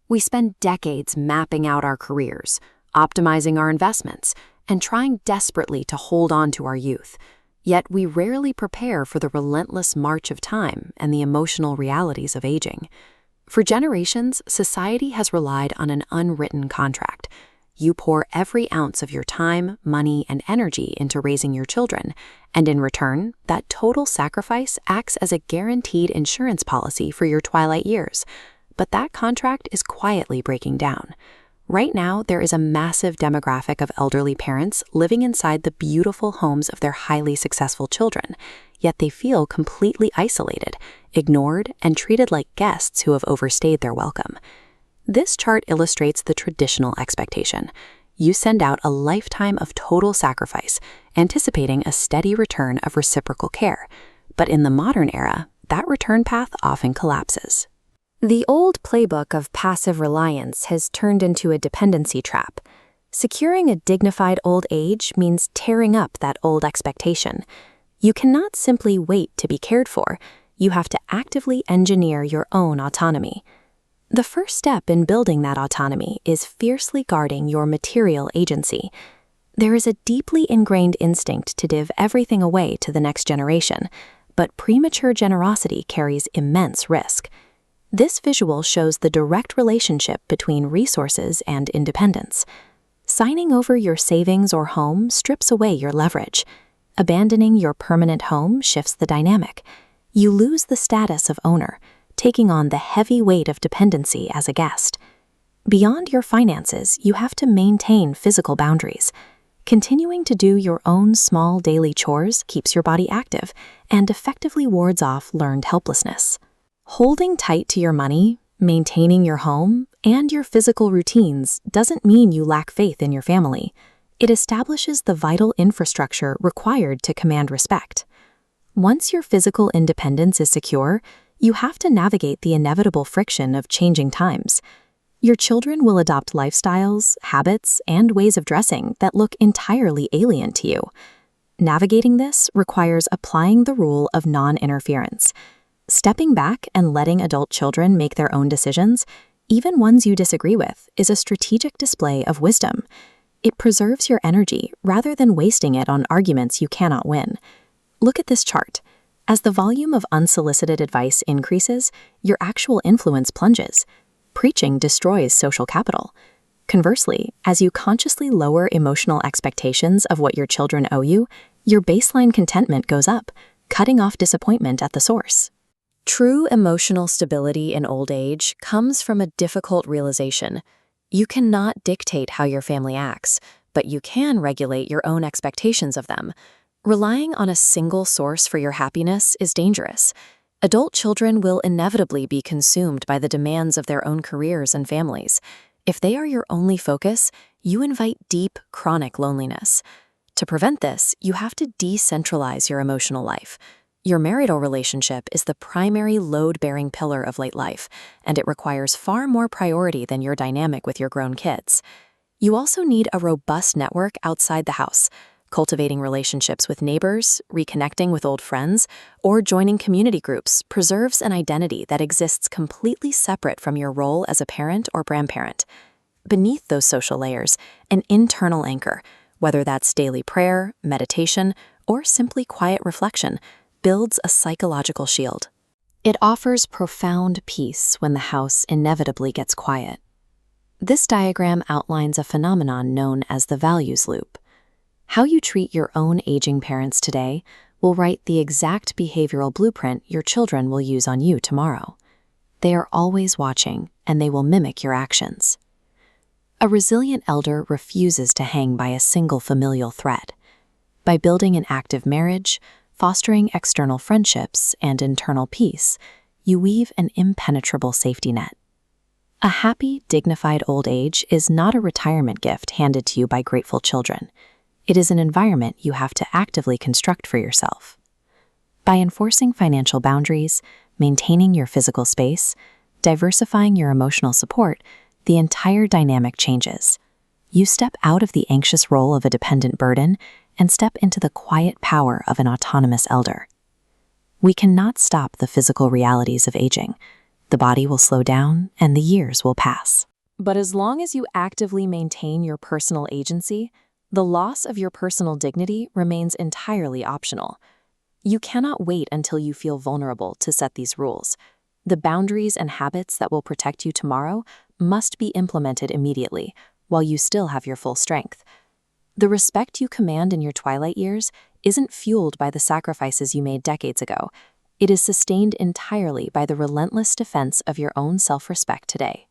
We spend decades mapping out our careers, optimizing our investments, and trying desperately to hold on to our youth. Yet we rarely prepare for the relentless march of time and the emotional realities of aging. For generations, society has relied on an unwritten contract. You pour every ounce of your time, money, and energy into raising your children, and in return, that total sacrifice acts as a guaranteed insurance policy for your twilight years. But that contract is quietly breaking down. Right now, there is a massive demographic of elderly parents living inside the beautiful homes of their highly successful children, yet they feel completely isolated, ignored, and treated like guests who have overstayed their welcome. This chart illustrates the traditional expectation. You send out a lifetime of total sacrifice, anticipating a steady return of reciprocal care. But in the modern era, that return path often collapses. The old playbook of passive reliance has turned into a dependency trap. Securing a dignified old age means tearing up that old expectation. You cannot simply wait to be cared for. You have to actively engineer your own autonomy. The first step in building that autonomy is fiercely guarding your material agency. There is a deeply ingrained instinct to give everything away to the next generation, but premature generosity carries immense risk. This visual shows the direct relationship between resources and independence. Signing over your savings or home strips away your leverage. Abandoning your permanent home shifts the dynamic. You lose the status of owner, taking on the heavy weight of dependency as a guest. Beyond your finances, you have to maintain physical boundaries. Continuing to do your own small daily chores keeps your body active and effectively wards off learned helplessness. Holding tight to your money, maintaining your home, and your physical routines doesn't mean you lack faith in your family. It establishes the vital infrastructure required to command respect. Once your physical independence is secure, you have to navigate the inevitable friction of changing times. Your children will adopt lifestyles, habits, and ways of dressing that look entirely alien to you. Navigating this requires applying the rule of non-interference. Stepping back and letting adult children make their own decisions, even ones you disagree with, is a strategic display of wisdom. It preserves your energy rather than wasting it on arguments you cannot win. Look at this chart. As the volume of unsolicited advice increases, your actual influence plunges. Preaching destroys social capital. Conversely, as you consciously lower emotional expectations of what your children owe you, your baseline contentment goes up, cutting off disappointment at the source. True emotional stability in old age comes from a difficult realization. You cannot dictate how your family acts, but you can regulate your own expectations of them. Relying on a single source for your happiness is dangerous. Adult children will inevitably be consumed by the demands of their own careers and families. If they are your only focus, you invite deep, chronic loneliness. To prevent this, you have to decentralize your emotional life. Your marital relationship is the primary load-bearing pillar of late life, and it requires far more priority than your dynamic with your grown kids. You also need a robust network outside the house. Cultivating relationships with neighbors, reconnecting with old friends, or joining community groups preserves an identity that exists completely separate from your role as a parent or grandparent. Beneath those social layers, an internal anchor, whether that's daily prayer, meditation, or simply quiet reflection, builds a psychological shield. It offers profound peace when the house inevitably gets quiet. This diagram outlines a phenomenon known as the values loop. How you treat your own aging parents today will write the exact behavioral blueprint your children will use on you tomorrow. They are always watching, and they will mimic your actions. A resilient elder refuses to hang by a single familial thread. By building an active marriage, fostering external friendships, and internal peace, you weave an impenetrable safety net. A happy, dignified old age is not a retirement gift handed to you by grateful children. It is an environment you have to actively construct for yourself. By enforcing financial boundaries, maintaining your physical space, diversifying your emotional support, the entire dynamic changes. You step out of the anxious role of a dependent burden and step into the quiet power of an autonomous elder. We cannot stop the physical realities of aging. The The body will slow down and the years will pass. But as long as you actively maintain your personal agency, the loss of your personal dignity remains entirely optional. You cannot wait until you feel vulnerable to set these rules. The boundaries and habits that will protect you tomorrow must be implemented immediately, while you still have your full strength. The respect you command in your twilight years isn't fueled by the sacrifices you made decades ago. It is sustained entirely by the relentless defense of your own self-respect today.